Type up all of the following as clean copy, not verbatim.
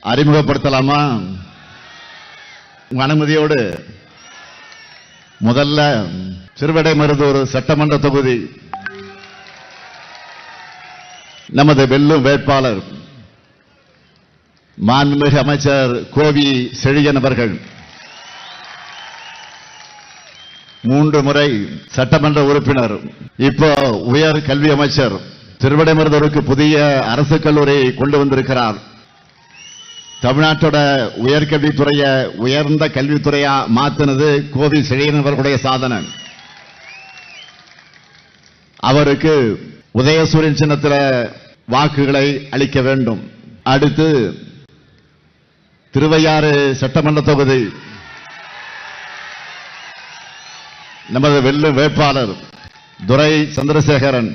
அறிமுகப்படுத்தலாமா? உங்க அனுமதியோடு முதல்ல திருவிடைமருதூர் சட்டமன்ற தொகுதி நமது வெல்லும் வேட்பாளர் மாண்புமிகு அமைச்சர் கோவி செழியன் அவர்கள் 3 முறை சட்டமன்ற உறுப்பினர், இப்போ உயர் கல்வி அமைச்சர், திருவிடைமருதூருக்கு புதிய அரசு கல்லூரி கொண்டு வந்திருக்கிறார். தமிழ்நாட்டோட உயர்கல்வித்துறைய உயர்ந்த கல்வித்துறையா மாத்தினது கோவி செழியன் அவர்களுடைய சாதனை. அவருக்கு உதயசூரியன் சின்னத்தில் வாக்குகளை அளிக்க வேண்டும். அடுத்து திருவையாறு சட்டமன்ற தொகுதி நமது வெல்லும் வேட்பாளர் துரை சந்திரசேகரன்,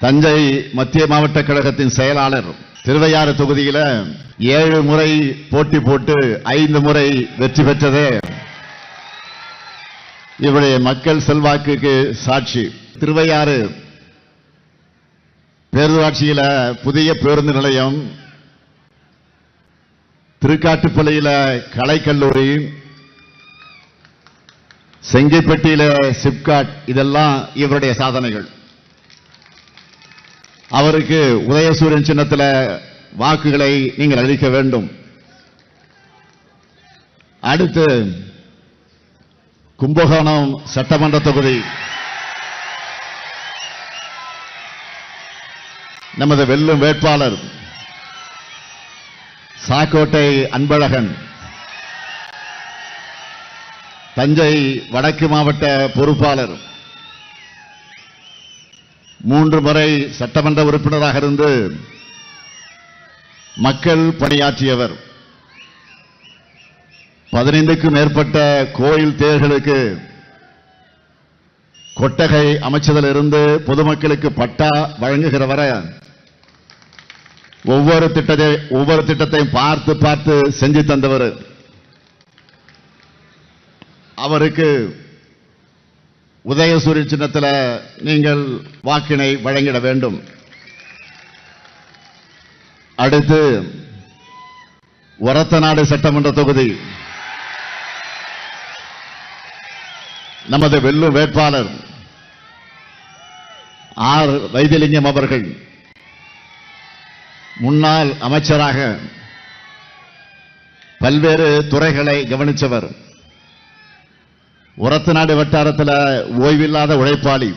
தஞ்சை மத்திய மாவட்ட கழகத்தின் செயலாளர், திருவையாறு தொகுதியில 7 முறை போட்டி போட்டு 5 முறை வெற்றி பெற்றதே இவருடைய மக்கள் செல்வாக்குக்கு சாட்சி. திருவையாறு பேரூராட்சியில புதிய பேருந்து நிலையம், திருக்காட்டுப்பள்ளியில கலைக்கல்லூரி, செங்கிப்பட்டியில சிப்காட், இதெல்லாம் இவருடைய சாதனைகள். அவருக்கு உதயசூரியன் சின்னத்தில் வாக்குகளை நீங்கள் அளிக்க வேண்டும். அடுத்து கும்பகோணம் சட்டமன்ற தொகுதி நமது வெல்லும் வேட்பாளர் சாக்கோட்டை அன்பழகன், தஞ்சை வடக்கு மாவட்ட பொறுப்பாளர், 3 முறை சட்டமன்ற உறுப்பினராக இருந்து மக்கள் பணியாற்றியவர். 15க்கும் மேற்பட்ட கோயில் தேர்களுக்கு கொட்டகை அமைச்சதிலிருந்து பொதுமக்களுக்கு பட்டா வழங்குகிறவரை ஒவ்வொரு திட்டத்தையும் பார்த்து பார்த்து செஞ்சு தந்தவர். அவருக்கு உதயசூரியன் சின்னத்தில் நீங்கள் வாக்கினை வழங்கிட வேண்டும். அடுத்து ஒரத்தநாடு சட்டமன்ற தொகுதி நமது வெல்லும் வேட்பாளர் ஆர் வைத்திலிங்கம் அவர்கள், முன்னாள் அமைச்சராக பல்வேறு துறைகளை கவனித்தவர். ஒரத்தநாடு வட்டாரத்தில் ஓய்வில்லாத உழைப்பாளி.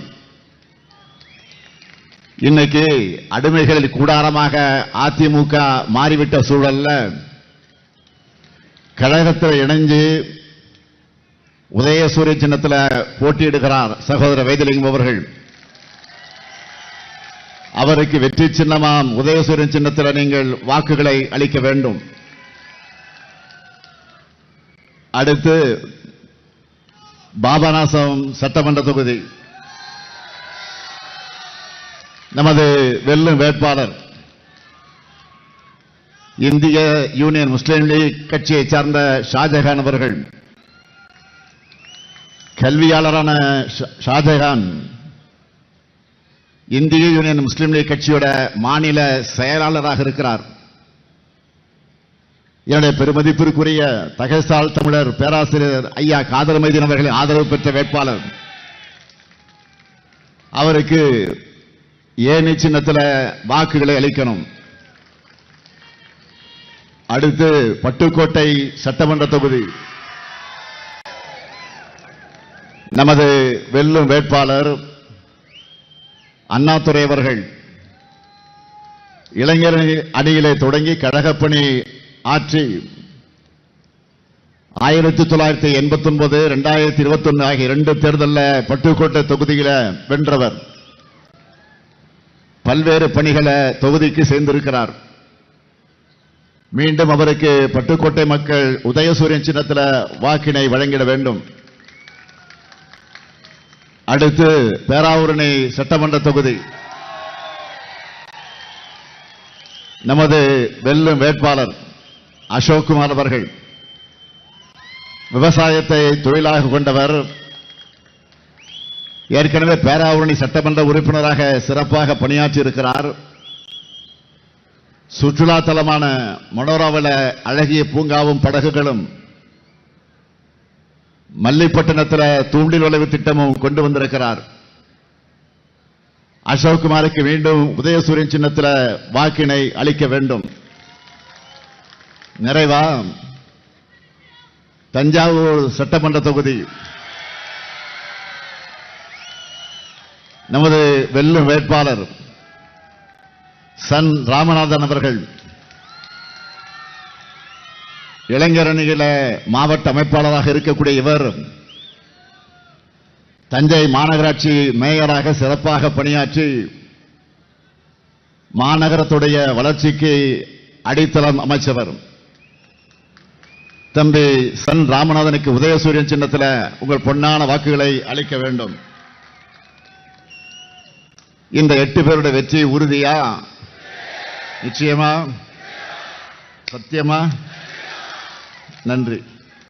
இன்னைக்கு அடிமைகளில் கூடாரமாக அதிமுக மாறிவிட்ட சூழல்ல கழகத்தில் இணைஞ்சு உதயசூரிய சின்னத்தில் போட்டியிடுகிறார் சகோதரர் வைத்திலிங்கம் அவர்கள். அவருக்கு வெற்றி சின்னமாம் உதயசூரியன் சின்னத்தில் நீங்கள் வாக்குகளை அளிக்க வேண்டும். அடுத்து பாபநாசம் சட்டமன்ற தொகுதி நமது வெல்லும் வேட்பாளர் இந்திய யூனியன் முஸ்லீம் லீக் கட்சியை சார்ந்த ஷாஜகான் அவர்கள். கல்வியாளரான ஷாஜகான் இந்திய யூனியன் முஸ்லீம் லீக் கட்சியோட மாநில செயலாளராக இருக்கிறார். என்னுடைய பெருமதிப்பிற்குரிய தகசால் தமிழர் பேராசிரியர் ஐயா காதர் மைதீன் அவர்களின் ஆதரவு பெற்ற வேட்பாளர். அவருக்கு ஏணி சின்னத்தில் வாக்குகளை அளிக்கணும். அடுத்து பட்டுக்கோட்டை சட்டமன்ற தொகுதி நமது வெல்லும் வேட்பாளர் அண்ணாதுரை அவர்கள். இளைஞர் அணியிலே தொடங்கி கழகப்பணி ஆற்றி 1989, 2021 ஆகிய 2 தேர்தலில் பட்டுக்கோட்டை தொகுதியில வென்றவர். பல்வேறு பணிகளை தொகுதிக்கு சேர்ந்திருக்கிறார். மீண்டும் அவருக்கு பட்டுக்கோட்டை மக்கள் உதயசூரியன் சின்னத்தில் வாக்கினை வழங்கிட வேண்டும். அடுத்து பேராவூரணி சட்டமன்ற தொகுதி நமது வெல்லும் வேட்பாளர் அசோக்குமார் அவர்கள். விவசாயத்தை தொழிலாக கொண்டவர். ஏற்கனவே பேராவூரணி சட்டமன்ற உறுப்பினராக சிறப்பாக பணியாற்றி இருக்கிறார். சுற்றுலா தலமான மனோராவில் அழகிய பூங்காவும் படகுகளும், மல்லிப்பட்டினத்தில் தூண்டில் வளைவு திட்டமும் கொண்டு வந்திருக்கிறார். அசோக்குமாருக்கு மீண்டும் உதயசூரியன் சின்னத்தில் வாக்கினை அளிக்க வேண்டும். நிறைவா தஞ்சாவூர் சட்டமன்ற தொகுதி நமது வெல்லும் வேட்பாளர் சன் ராமநாதன் அவர்கள் இளைஞரணியில மாவட்ட அமைப்பாளராக இருக்கக்கூடிய இவர் தஞ்சை மாநகராட்சி மேயராக சிறப்பாக பணியாற்றி மாநகரத்துடைய வளர்ச்சிக்கு அடித்தளம் அமைச்சவர். தம்பி சன் ராமநாதனுக்கு உதயசூரியன் சின்னத்தில் உங்கள் பொன்னான வாக்குகளை அளிக்க வேண்டும். இந்த 8 பேருடைய வெற்றி உறுதியா? நிச்சயமா? சத்தியமா? நன்றி.